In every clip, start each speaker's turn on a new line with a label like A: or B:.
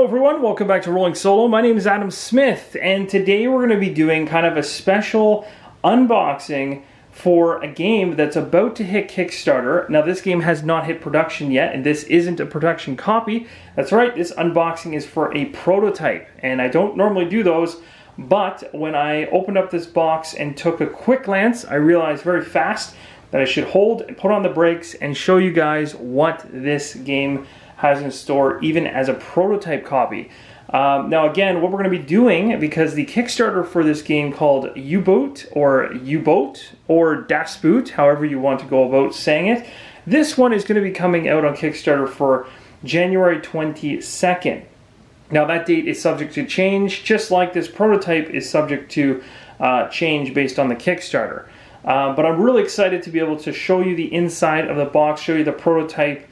A: everyone, welcome back to Rolling Solo. My name is Adam Smith, and today we're going to be doing kind of a special unboxing for a game that's about to hit Kickstarter. Now, this game has not hit production yet, and this isn't a production copy. That's right, this unboxing is for a prototype, and I don't normally do those, but when I opened up this box and took a quick glance, I realized very fast that I should hold and put on the brakes and show you guys what this game has in store, even as a prototype copy. Now again, what we're going to be doing, because the Kickstarter for this game called U-boot or U-boat or Das Boot, however you want to go about saying it, this one is going to be coming out on Kickstarter for January 22nd. Now that date is subject to change, just like this prototype is subject to change based on the Kickstarter. But I'm really excited to be able to show you the inside of the box, show you the prototype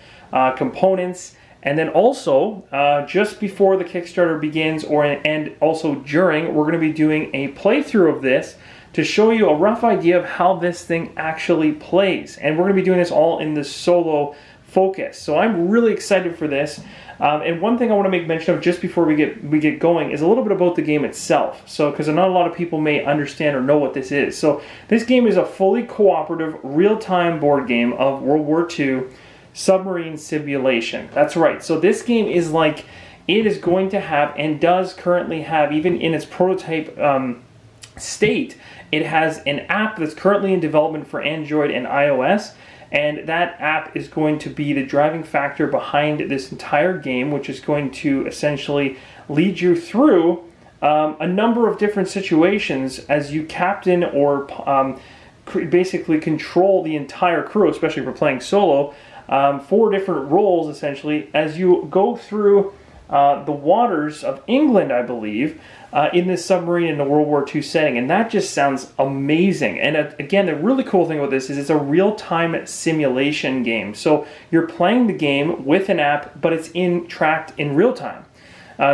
A: components, and then also just before the Kickstarter begins and also during, we're going to be doing a playthrough of this to show you a rough idea of how this thing actually plays. And we're going to be doing this all in the solo focus. So I'm really excited for this. And one thing I want to make mention of just before we get going is a little bit about the game itself. So, because not a lot of people may understand or know what this is. So this game is a fully cooperative, real-time board game of World War II submarine simulation. That's right. So this game is like, it is going to have, and does currently have, even in its prototype state, it has an app that's currently in development for Android and iOS. And that app is going to be the driving factor behind this entire game, which is going to essentially lead you through a number of different situations as you captain or basically control the entire crew, especially if we're playing solo, 4 different roles essentially as you go through the waters of England, I believe, in this submarine in the World War II setting, and that just sounds amazing. And again, the really cool thing about this is it's a real-time simulation game. So you're playing the game with an app, but it's tracked in real time.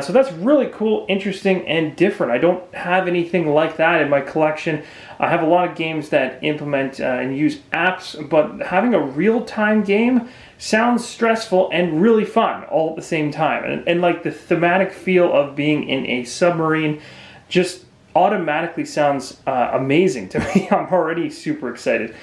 A: So that's really cool, interesting, and different. I don't have anything like that in my collection. I have a lot of games that implement and use apps, but having a real-time game sounds stressful and really fun all at the same time. And like the thematic feel of being in a submarine just automatically sounds amazing to me. I'm already super excited.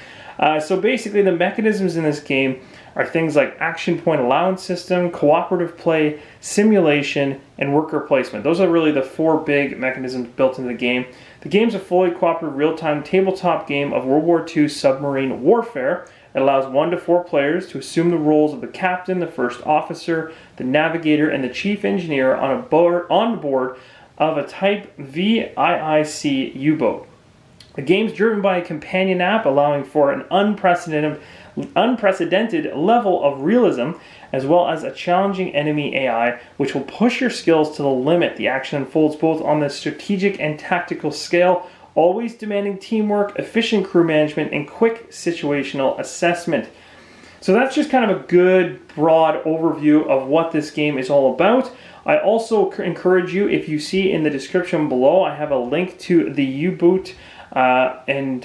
A: So basically the mechanisms in this game are things like action point allowance system, cooperative play, simulation, and worker placement. Those are really the 4 big mechanisms built into the game. The game's a fully cooperative real-time tabletop game of World War II submarine warfare. It allows 1 to 4 players to assume the roles of the captain, the first officer, the navigator, and the chief engineer on board of a type VIIC U-boat. The game's driven by a companion app allowing for an unprecedented level of realism, as well as a challenging enemy AI, which will push your skills to the limit. The action unfolds both on the strategic and tactical scale, always demanding teamwork, efficient crew management, and quick situational assessment. So that's just kind of a good, broad overview of what this game is all about. I also encourage you, if you see in the description below, I have a link to the U-boot and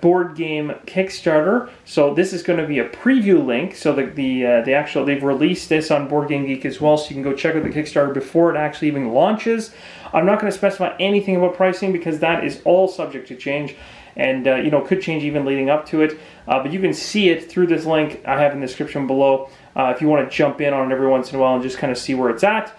A: board game Kickstarter. So this is going to be a preview link. So they've released this on Board Game Geek as well, so you can go check out the Kickstarter before it actually even launches. I'm not going to specify anything about pricing because that is all subject to change, and could change even leading up to it. But you can see it through this link I have in the description below if you want to jump in on it every once in a while and just kind of see where it's at.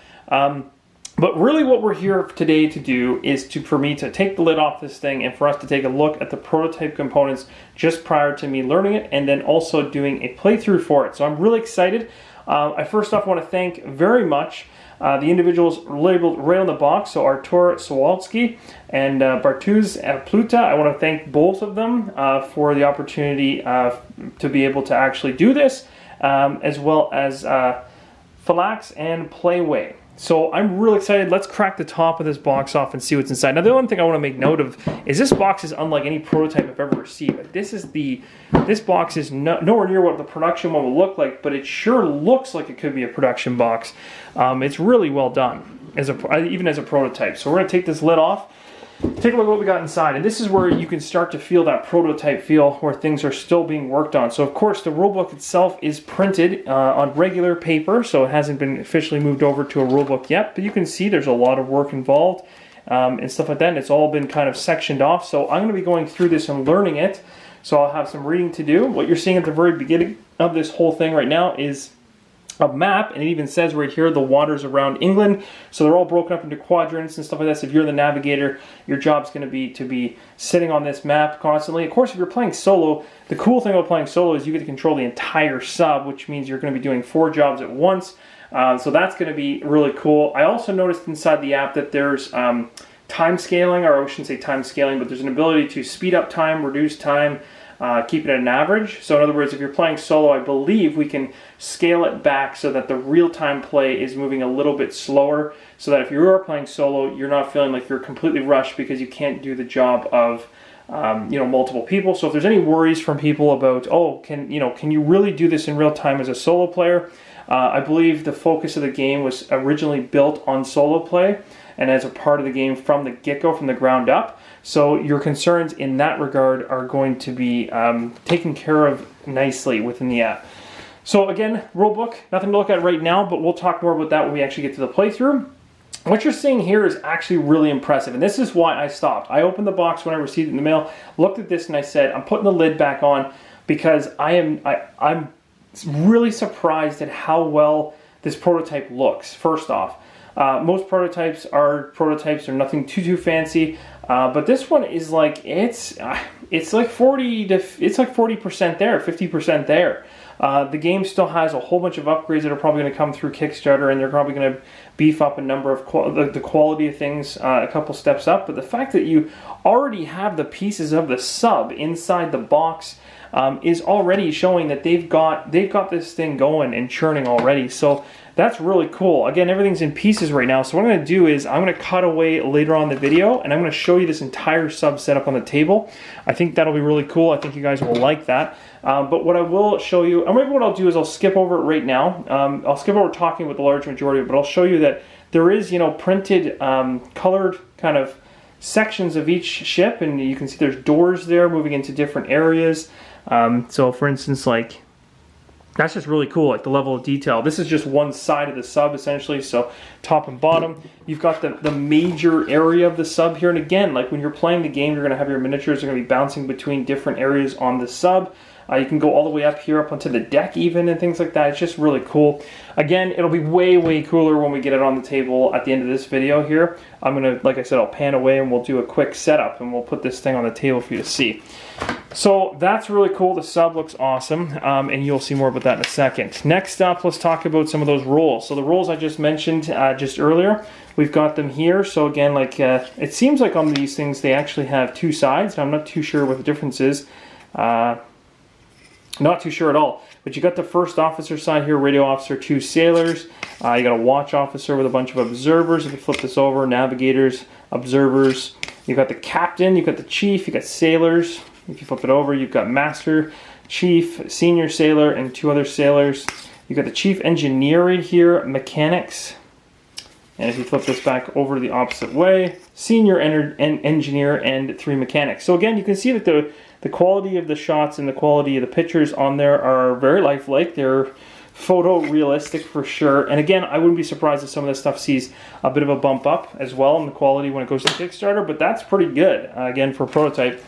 A: But really what we're here today to do is for me to take the lid off this thing and for us to take a look at the prototype components just prior to me learning it, and then also doing a playthrough for it. So I'm really excited. I first off want to thank very much the individuals labeled right on the box, so Artur Salwarowski and Bartosz Pluta. I want to thank both of them for the opportunity to be able to actually do this, as well as PHALANX and PlayWay. So I'm really excited. Let's crack the top of this box off and see what's inside. Now, the one thing I want to make note of is this box is unlike any prototype I've ever received. But this box is nowhere near what the production one will look like, but it sure looks like it could be a production box. It's really well done, even as a prototype. So we're going to take this lid off. take a look at what we got inside. And this is where you can start to feel that prototype feel where things are still being worked on. So of course the rulebook itself is printed on regular paper, so it hasn't been officially moved over to a rulebook yet, but you can see there's a lot of work involved and stuff like that, and it's all been kind of sectioned off. So I'm going to be going through this and learning it, so I'll have some reading to do. What you're seeing at the very beginning of this whole thing right now is a map, and it even says right here the waters around England. So they're all broken up into quadrants and stuff like that. So if you're the navigator, your job's going to be sitting on this map constantly. Of course, if you're playing solo, the cool thing about playing solo is you get to control the entire sub, which means you're going to be doing 4 jobs at once. So that's going to be really cool. I also noticed inside the app that there's time scaling, or I shouldn't say time scaling, but there's an ability to speed up time, reduce time, keep it at an average. So in other words, if you're playing solo, I believe we can scale it back so that the real-time play is moving a little bit slower, so that if you are playing solo, you're not feeling like you're completely rushed because you can't do the job of multiple people. So if there's any worries from people about, oh, can you really do this in real time as a solo player? I believe the focus of the game was originally built on solo play and as a part of the game from the get-go, from the ground up. So your concerns in that regard are going to be taken care of nicely within the app. So again, rulebook, nothing to look at right now, but we'll talk more about that when we actually get to the playthrough. What you're seeing here is actually really impressive, and this is why I stopped. I opened the box when I received it in the mail, looked at this, and I said, I'm putting the lid back on because I'm really surprised at how well this prototype looks, first off. Most prototypes are nothing too fancy, but this one is like it's like 40% there, 50% there. The game still has a whole bunch of upgrades that are probably going to come through Kickstarter, and they're probably going to beef up a number of the quality of things a couple steps up. But the fact that you already have the pieces of the sub inside the box is already showing that they've got this thing going and churning already. So that's really cool. Again, everything's in pieces right now. So what I'm going to do is I'm going to cut away later on the video, and I'm going to show you this entire sub setup on the table. I think that'll be really cool. I think you guys will like that. But what I will show you, and maybe what I'll do is I'll skip over it right now. I'll skip over talking with the large majority of it, but I'll show you that there is, printed, colored kind of sections of each ship, and you can see there's doors there moving into different areas. So for instance, like, that's just really cool, like the level of detail. This is just one side of the sub, essentially, so top and bottom. You've got the major area of the sub here, and again, like when you're playing the game, you're going to have your miniatures, they're going to be bouncing between different areas on the sub. You can go all the way up here, up onto the deck even, and things like that. It's just really cool. Again, it'll be way cooler when we get it on the table at the end of this video here. I'm going to, like I said, I'll pan away and we'll do a quick setup, and we'll put this thing on the table for you to see. So that's really cool. The sub looks awesome, and you'll see more about that in a second. Next up, let's talk about some of those rolls. So the rolls I just mentioned just earlier, we've got them here. So again, like it seems like on these things they actually have 2 sides. I'm not too sure what the difference is. Not too sure at all. But you got the first officer side here, radio officer, 2 sailors. You got a watch officer with a bunch of observers. If you flip this over, navigators, observers. You've got the captain, you've got the chief, you've got sailors. If you flip it over, you've got master, chief, senior sailor, and 2 other sailors. You've got the chief engineer right here, mechanics. And if you flip this back over the opposite way, senior engineer and 3 mechanics. So again, you can see that the quality of the shots and the quality of the pictures on there are very lifelike. They're photorealistic for sure. And again, I wouldn't be surprised if some of this stuff sees a bit of a bump up as well in the quality when it goes to Kickstarter, but that's pretty good, again, for a prototype.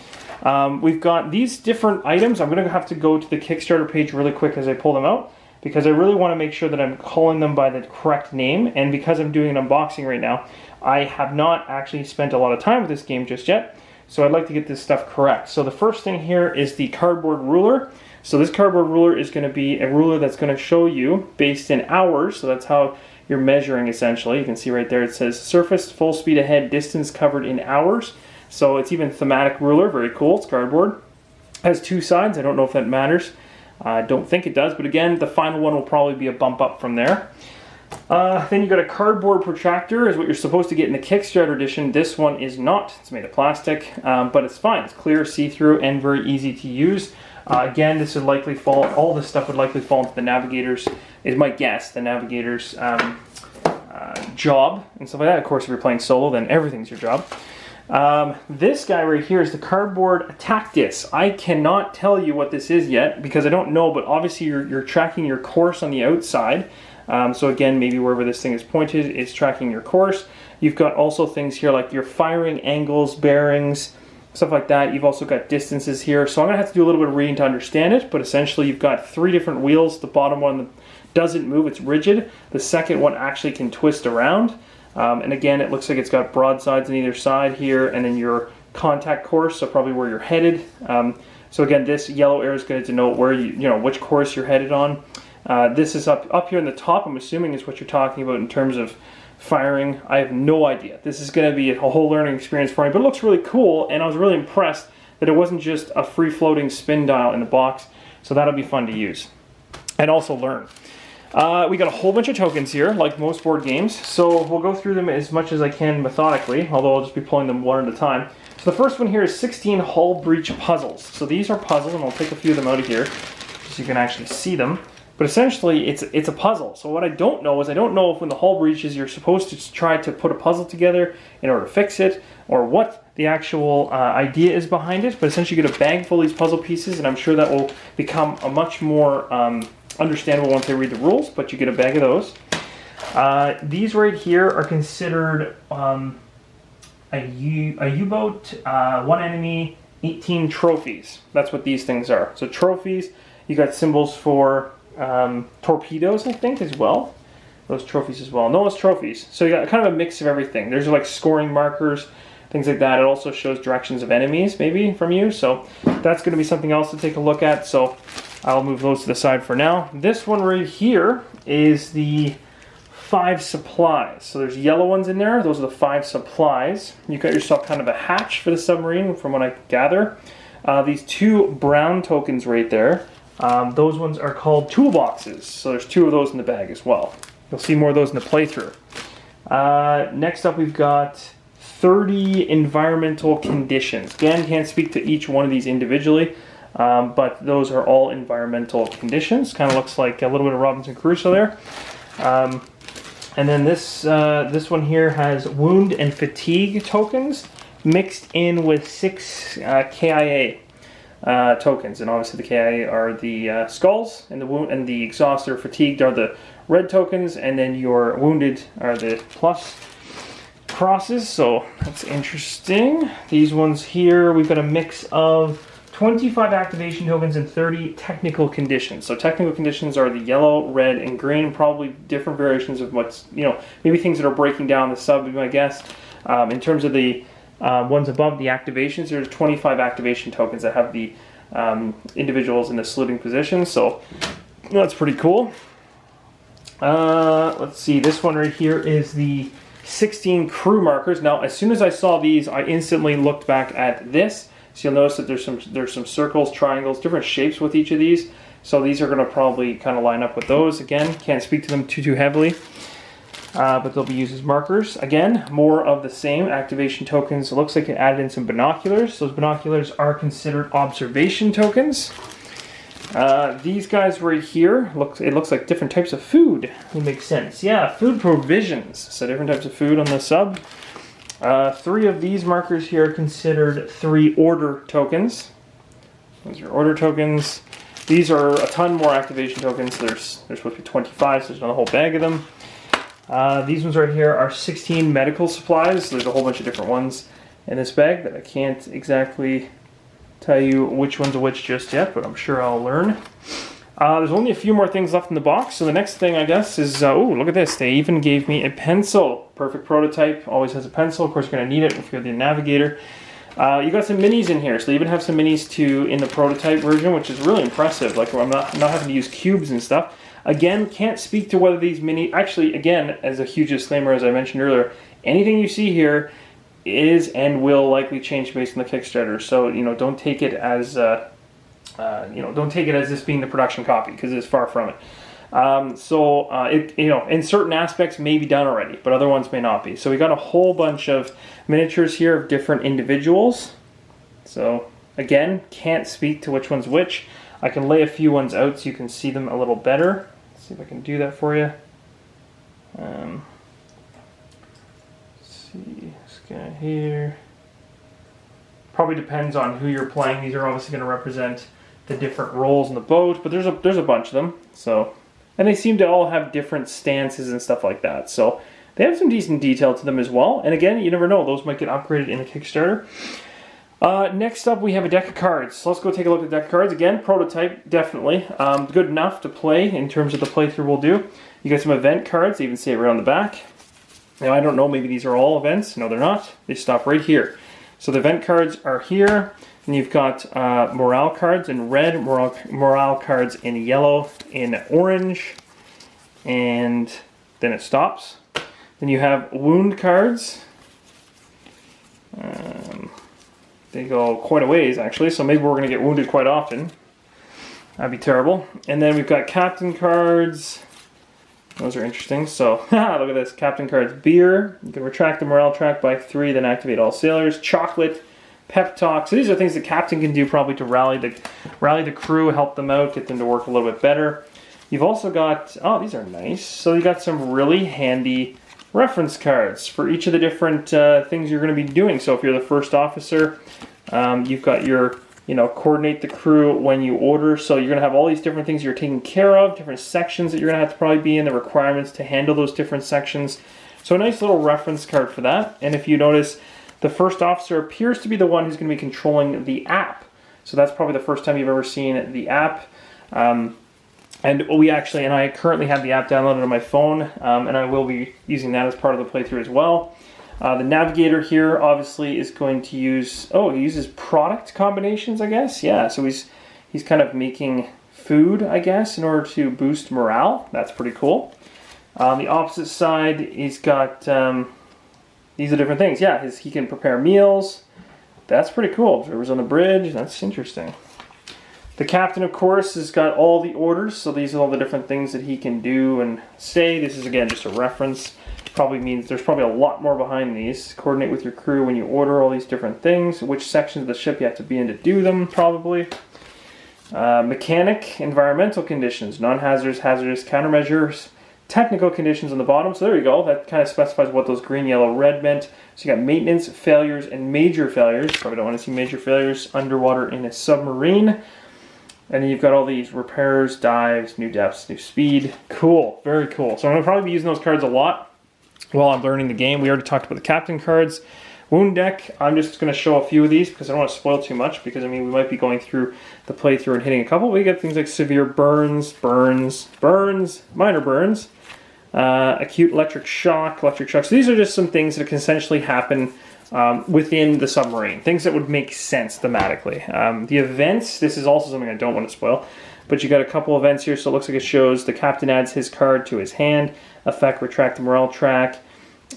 A: We've got these different items. I'm going to have to go to the Kickstarter page really quick as I pull them out, because I really want to make sure that I'm calling them by the correct name. And because I'm doing an unboxing right now, I have not actually spent a lot of time with this game just yet. So I'd like to get this stuff correct. So the first thing here is the cardboard ruler. So this cardboard ruler is going to be a ruler that's going to show you based in hours. So that's how you're measuring essentially. You can see right there it says surface, full speed ahead, distance covered in hours. So it's even thematic ruler, very cool. It's cardboard. Has 2 sides. I don't know if that matters. I don't think it does, but again, the final one will probably be a bump up from there. Then you got a cardboard protractor, is what you're supposed to get in the Kickstarter edition. This one is not. It's made of plastic, but it's fine. It's clear, see-through, and very easy to use. Again, this would likely fall. All this stuff would likely fall into the Navigator's. Is my guess. The Navigator's job and stuff like that. Of course, if you're playing solo, then everything's your job. This guy right here is the cardboard attack disc. I cannot tell you what this is yet because I don't know, but obviously you're tracking your course on the outside. So again, maybe wherever this thing is pointed, it's tracking your course. You've got also things here like your firing angles, bearings, stuff like that. You've also got distances here. So I'm going to have to do a little bit of reading to understand it, but essentially you've got 3 different wheels. The bottom one doesn't move, it's rigid. The second one actually can twist around. And again, it looks like it's got broadsides on either side here, and then your contact course, so probably where you're headed. So again, this yellow arrow is going to denote where which course you're headed on. This is up here in the top, I'm assuming is what you're talking about in terms of firing. I have no idea. This is going to be a whole learning experience for me, but it looks really cool, and I was really impressed that it wasn't just a free-floating spin dial in the box, so that'll be fun to use and also learn. We got a whole bunch of tokens here, like most board games, so we'll go through them as much as I can methodically, although I'll just be pulling them one at a time. So the first one here is 16 hull breach puzzles. So these are puzzles, and I'll take a few of them out of here so you can actually see them. But essentially, it's a puzzle. So what I don't know is I don't know if when the hull breaches, you're supposed to try to put a puzzle together in order to fix it, or what the actual idea is behind it. But essentially, you get a bag full of these puzzle pieces, and I'm sure that will become a much more understandable once they read the rules, but you get a bag of those. These right here are considered a U-boat, 1 enemy, 18 trophies. That's what these things are. So trophies, you got symbols for torpedoes, I think, as well. Those trophies as well. No, it's trophies. So you got kind of a mix of everything. There's like scoring markers, things like that. It also shows directions of enemies, maybe, from you. So that's going to be something else to take a look at. So I'll move those to the side for now. This one right here is the 5 supplies. So there's yellow ones in there. Those are the 5 supplies. You got yourself kind of a hatch for the submarine, from what I gather. These 2 brown tokens right there. Those ones are called toolboxes. So there's 2 of those in the bag as well. You'll see more of those in the playthrough. Next up, we've got 30 environmental conditions. Again, can't speak to each one of these individually, but those are all environmental conditions. Kind of looks like a little bit of Robinson Crusoe there. And then this one here has wound and fatigue tokens mixed in with 6 KIA tokens, and obviously the KIA are the skulls, and the wound and the exhaust or fatigued are the red tokens, and then your wounded are the plus crosses. So that's interesting. These ones here, we've got a mix of 25 activation tokens and 30 technical conditions. So technical conditions are the yellow, red, and green, probably different variations of what's, maybe things that are breaking down the sub, would be my guess. In terms of the ones above the activations, there's 25 activation tokens that have the individuals in the saluting position, so that's pretty cool. Let's see, this one right here is the 16 crew markers. Now, as soon as I saw these, I instantly looked back at this. So you'll notice that there's some circles, triangles, different shapes with each of these. So these are going to probably kind of line up with those. Again, can't speak to them too heavily, but they'll be used as markers. Again, more of the same activation tokens. It looks like it added in some binoculars. Those binoculars are considered observation tokens. These guys right here, it looks like different types of food. It makes sense. Yeah, food provisions. So different types of food on the sub. 3 of these markers here are considered 3 order tokens. Those are order tokens. These are a ton more activation tokens. There's supposed to be 25, so there's not a whole bag of them. These ones right here are 16 medical supplies. There's a whole bunch of different ones in this bag that I can't exactly tell you which ones are which just yet, but I'm sure I'll learn. There's only a few more things left in the box, so the next thing, I guess, is, oh, look at this. They even gave me a pencil. Perfect prototype, always has a pencil. Of course, you're going to need it if you're the Navigator. You got some minis in here, so they even have some minis too in the prototype version, which is really impressive. Like, I'm not having to use cubes and stuff. Again, can't speak to whether these mini... Actually, again, as a huge disclaimer, as I mentioned earlier, anything you see here is and will likely change based on the Kickstarter. So, don't take it as... don't take it as this being the production copy, because it's far from it. It in certain aspects may be done already, but other ones may not be. So we got a whole bunch of miniatures here of different individuals. So again, can't speak to which one's which. I can lay a few ones out so you can see them a little better. Let's see if I can do that for you. Let's see, this guy here. Probably depends on who you're playing. These are obviously going to represent the different roles in the boat, but there's a bunch of them. So, and they seem to all have different stances and stuff like that. So they have some decent detail to them as well. And again, you never know; those might get upgraded in the Kickstarter. Next up, we have a deck of cards. So let's go take a look at the deck of cards. Again, prototype, definitely. Good enough to play in terms of the playthrough we'll do. You got some event cards. They even say it right on the back. Now, I don't know, maybe these are all events. No, they're not. They stop right here. So the event cards are here. And you've got morale cards in red, morale cards in yellow, in orange. And then it stops. Then you have wound cards. They go quite a ways, actually, so maybe we're going to get wounded quite often. That'd be terrible. And then we've got captain cards. Those are interesting. So, look at this. Captain cards, beer. You can retract the morale track by 3, then activate all sailors. Chocolate, pep talk. So these are things the captain can do probably to rally the crew, help them out, get them to work a little bit better. You've also got, oh, these are nice. So you got some really handy reference cards for each of the different things you're going to be doing. So if you're the first officer, you've got your, coordinate the crew when you order. So you're going to have all these different things you're taking care of, different sections that you're going to have to probably be in, the requirements to handle those different sections. So a nice little reference card for that. And if you notice, the first officer appears to be the one who's going to be controlling the app. So that's probably the first time you've ever seen the app. And I currently have the app downloaded on my phone, and I will be using that as part of the playthrough as well. The Navigator here obviously is going to use, he uses product combinations, I guess. Yeah, so he's kind of making food, I guess, in order to boost morale. That's pretty cool. On the opposite side, he's got, these are different things. Yeah, he can prepare meals. That's pretty cool. Observers on the bridge, that's interesting. The captain, of course, has got all the orders, so these are all the different things that he can do and say. This is, again, just a reference. Probably means there's probably a lot more behind these. Coordinate with your crew when you order all these different things. Which sections of the ship you have to be in to do them, probably. Mechanic, environmental conditions, non-hazardous, hazardous, countermeasures, technical conditions on the bottom. So there you go. That kind of specifies what those green, yellow, red meant. So you got maintenance, failures, and major failures. Probably don't want to see major failures underwater in a submarine. And then you've got all these repairs, dives, new depths, new speed. Cool, very cool. So I'm going to probably be using those cards a lot while I'm learning the game. We already talked about the captain cards. Wound deck, I'm just going to show a few of these because I don't want to spoil too much because, we might be going through the playthrough and hitting a couple. We get things like severe burns, minor burns, acute electric shock. So these are just some things that can essentially happen within the submarine. Things that would make sense thematically. The events, this is also something I don't want to spoil, but you got a couple events here, so it looks like it shows the captain adds his card to his hand, effect retract the morale track,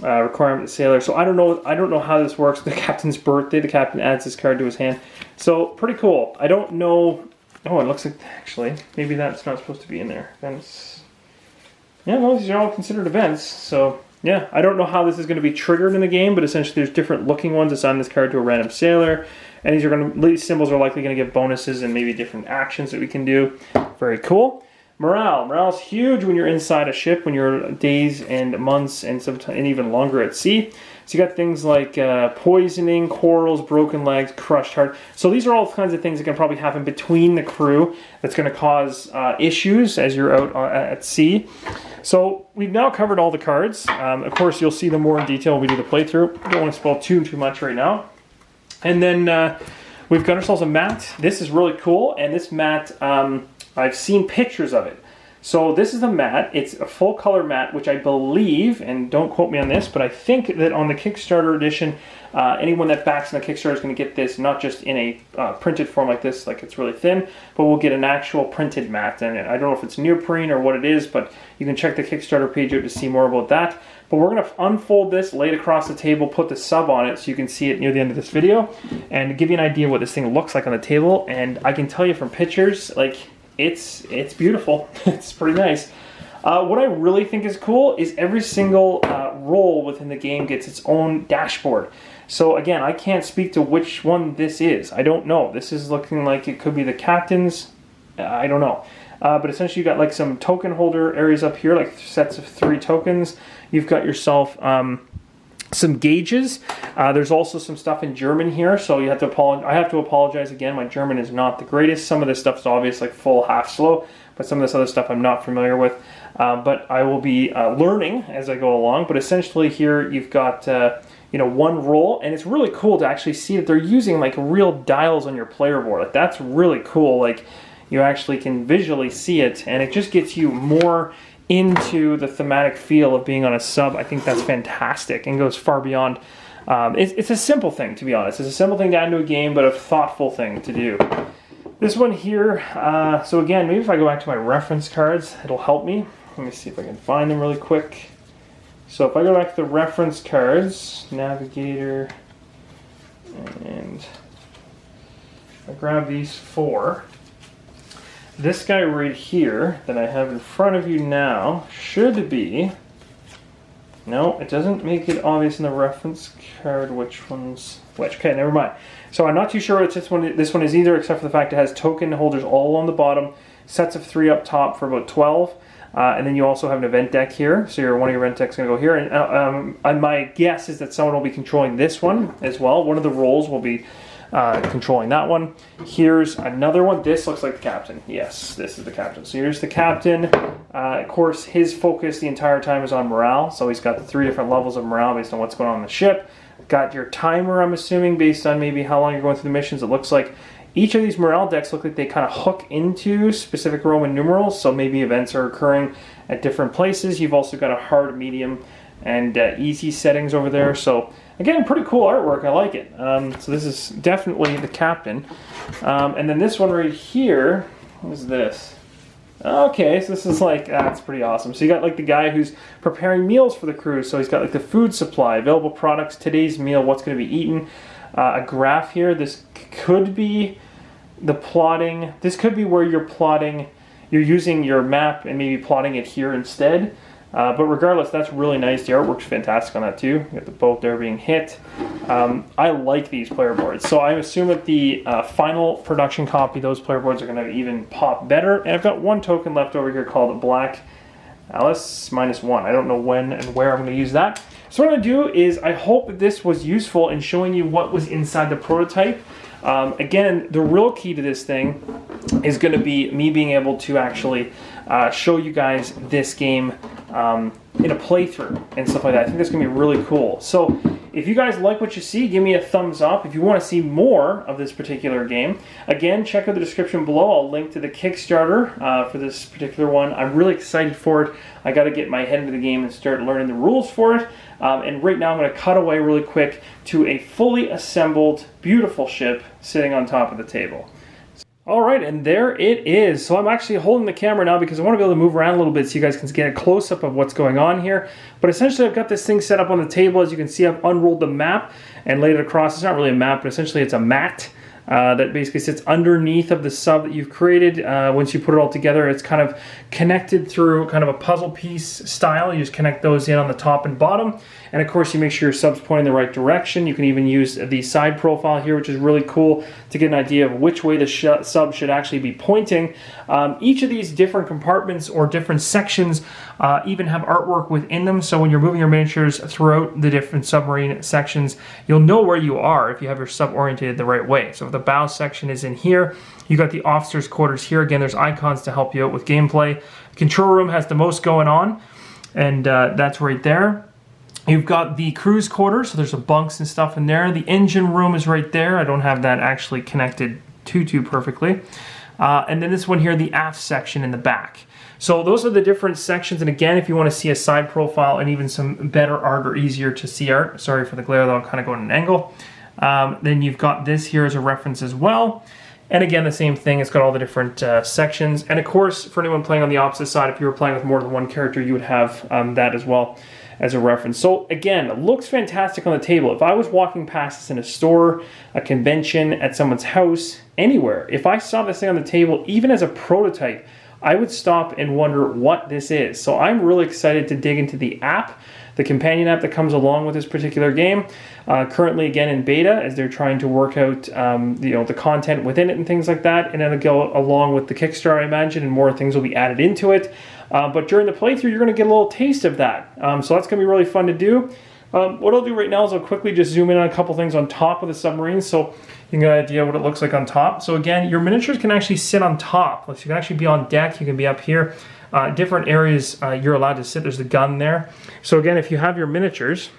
A: requirement the sailor. So I don't know how this works. The captain's birthday, the captain adds his card to his hand. So pretty cool. I don't know. Oh, it looks like, actually, maybe that's not supposed to be in there. Events. Yeah, no, these are all considered events, so yeah, I don't know how this is going to be triggered in the game, but essentially there's different looking ones. Assign this card to a random sailor, and these symbols are likely going to give bonuses and maybe different actions that we can do. Very cool. Morale's huge when you're inside a ship, when you're days and months and sometimes and even longer at sea. So you got things like poisoning, quarrels, broken legs, crushed heart. So these are all kinds of things that can probably happen between the crew that's going to cause issues as you're out at sea. So we've now covered all the cards. Of course, you'll see them more in detail when we do the playthrough. I don't want to spoil too much right now. And then we've got ourselves a mat. This is really cool, and this mat, I've seen pictures of it. So this is the mat. It's a full color mat, which I believe, and don't quote me on this, but I think that on the Kickstarter edition, anyone that backs on the Kickstarter is going to get this, not just in a printed form like this, like it's really thin, but we'll get an actual printed mat. And I don't know if it's neoprene or what it is, but you can check the Kickstarter page out to see more about that. But we're going to unfold this, lay it across the table, put the sub on it so you can see it near the end of this video, and give you an idea what this thing looks like on the table. And I can tell you from pictures, like, it's beautiful. It's pretty nice. What I really think is cool is every single role within the game gets its own dashboard. So again, I can't speak to which one this is. I don't know. This is looking like it could be the captain's. I don't know. But essentially you've got like some token holder areas up here, like sets of 3 tokens. You've got yourself some gauges. There's also some stuff in German here, so you have to I have to apologize again. My German is not the greatest. Some of this stuff is obvious, like full, half slow, but some of this other stuff I'm not familiar with. But I will be learning as I go along. But essentially here you've got you know, one roll, and it's really cool to actually see that they're using like real dials on your player board. Like that's really cool. Like you actually can visually see it, and it just gets you more into the thematic feel of being on a sub. I think that's fantastic and goes far beyond. It's a simple thing, to be honest. It's a simple thing to add into a game, but a thoughtful thing to do. This one here, so again, maybe if I go back to my reference cards, it'll help me. Let me see if I can find them really quick. So if I go back to the reference cards, Navigator, and I grab these 4. This guy right here that I have in front of you now should be, no, it doesn't make it obvious in the reference card which one's which. Okay, never mind. So I'm not too sure what this one is either, except for the fact it has token holders all on the bottom, sets of 3 up top for about 12. And then you also have an event deck here, so one of your event decks is going to go here. And my guess is that someone will be controlling this one as well. One of the roles will be controlling that one. Here's another one. This looks like the captain. Yes, this is the captain. So here's the captain. Of course, his focus the entire time is on morale. So he's got the 3 different levels of morale based on what's going on the ship. Got your timer, I'm assuming, based on maybe how long you're going through the missions. It looks like each of these morale decks look like they kind of hook into specific Roman numerals, so maybe events are occurring at different places. You've also got a hard, medium, and easy settings over there. So again, pretty cool artwork. I like it. So this is definitely the captain. And then this one right here, what is this? Okay, so this is like, that's pretty awesome. So you got like the guy who's preparing meals for the crew. So he's got like the food supply, available products, today's meal, what's going to be eaten. A graph here. This could be the plotting. This could be where you're plotting, you're using your map and maybe plotting it here instead. But regardless, that's really nice. The artwork's fantastic on that too. You got the boat there being hit. I like these player boards. So I assume that the final production copy, those player boards are going to even pop better. And I've got one token left over here called Black Alice -1. I don't know when and where I'm going to use that. So what I'm going to do is I hope that this was useful in showing you what was inside the prototype. Again, the real key to this thing is going to be me being able to actually show you guys this game in a playthrough and stuff like that. I think that's going to be really cool. So if you guys like what you see, give me a thumbs up. If you want to see more of this particular game, again, check out the description below. I'll link to the Kickstarter for this particular one. I'm really excited for it. I got to get my head into the game and start learning the rules for it. And right now I'm going to cut away really quick to a fully assembled, beautiful ship sitting on top of the table. Alright, and there it is. So I'm actually holding the camera now because I want to be able to move around a little bit so you guys can get a close-up of what's going on here. But essentially I've got this thing set up on the table. As you can see, I've unrolled the map and laid it across. It's not really a map, but essentially it's a mat that basically sits underneath of the sub that you've created. Once you put it all together, it's kind of connected through kind of a puzzle piece style. You just connect those in on the top and bottom. And of course, you make sure your sub's pointing in the right direction. You can even use the side profile here, which is really cool to get an idea of which way the sub should actually be pointing. Each of these different compartments or different sections even have artwork within them. So when you're moving your miniatures throughout the different submarine sections, you'll know where you are if you have your sub oriented the right way. So if the bow section is in here, you got the officers' quarters here. Again, there's icons to help you out with gameplay. The control room has the most going on, and that's right there. You've got the crew's quarters, so there's some bunks and stuff in there. The engine room is right there. I don't have that actually connected too perfectly. And then this one here, the aft section in the back. So those are the different sections. And again, if you want to see a side profile and even some better art or easier to see art, sorry for the glare though, I'm kind of going at an angle. Then you've got this here as a reference as well. And again, the same thing, it's got all the different sections. And of course, for anyone playing on the opposite side, if you were playing with more than one character, you would have that as well as a reference. So again, it looks fantastic on the table. If I was walking past this in a store, a convention, at someone's house, anywhere, if I saw this thing on the table, even as a prototype, I would stop and wonder what this is. So I'm really excited to dig into the app, the companion app that comes along with this particular game. Currently, again, in beta, as they're trying to work out the content within it and things like that, and then it'll go along with the Kickstarter, I imagine, and more things will be added into it. But during the playthrough, you're going to get a little taste of that. So that's going to be really fun to do. What I'll do right now is I'll quickly just zoom in on a couple things on top of the submarine so you can get an idea what it looks like on top. So again, your miniatures can actually sit on top. So you can actually be on deck, you can be up here. Different areas you're allowed to sit. There's the gun there. So again, if you have your miniatures,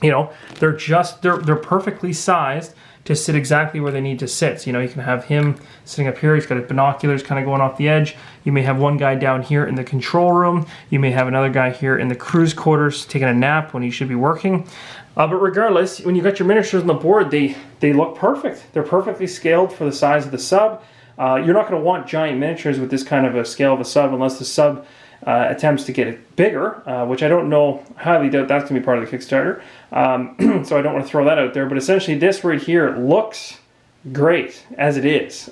A: you know, they're perfectly sized to sit exactly where they need to sit. So, you know, you can have him sitting up here. He's got his binoculars kind of going off the edge. You may have one guy down here in the control room. You may have another guy here in the crew's quarters taking a nap when he should be working. But regardless, when you got your miniatures on the board, they look perfect. They're perfectly scaled for the size of the sub. You're not going to want giant miniatures with this kind of a scale of a sub unless the sub attempts to get it bigger, which I don't know, highly doubt that's going to be part of the Kickstarter. So I don't want to throw that out there. But essentially this right here looks great as it is.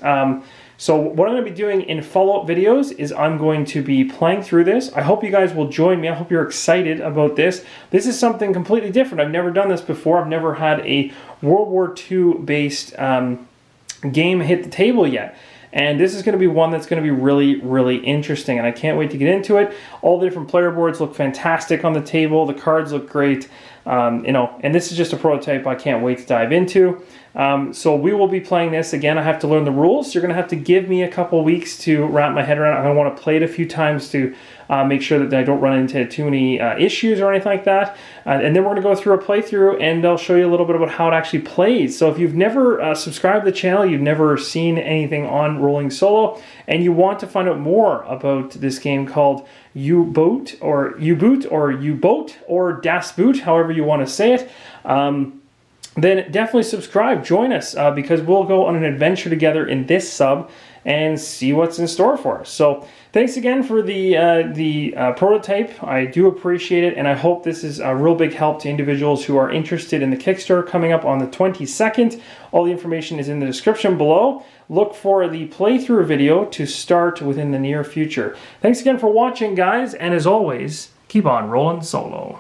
A: So what I'm going to be doing in follow-up videos is I'm going to be playing through this. I hope you guys will join me. I hope you're excited about this. This is something completely different. I've never done this before. I've never had a World War II based game hit the table yet. And this is going to be one that's going to be really, really interesting, and I can't wait to get into it. All the different player boards look fantastic on the table. The cards look great, you know, and this is just a prototype I can't wait to dive into. So we will be playing this. Again, I have to learn the rules. You're going to have to give me a couple weeks to wrap my head around it. I'm going to want to play it a few times to make sure that I don't run into too many issues or anything like that. And then we're going to go through a playthrough, and I'll show you a little bit about how it actually plays. So if you've never subscribed to the channel, you've never seen anything on Rolling Solo, and you want to find out more about this game called U-boat or U-boot or U-boat or Das Boot, however you want to say it, then definitely subscribe, join us, because we'll go on an adventure together in this sub and see what's in store for us. So thanks again for the prototype. I do appreciate it, and I hope this is a real big help to individuals who are interested in the Kickstarter coming up on the 22nd. All the information is in the description below. Look for the playthrough video to start within the near future. Thanks again for watching, guys, and as always, keep on rolling solo.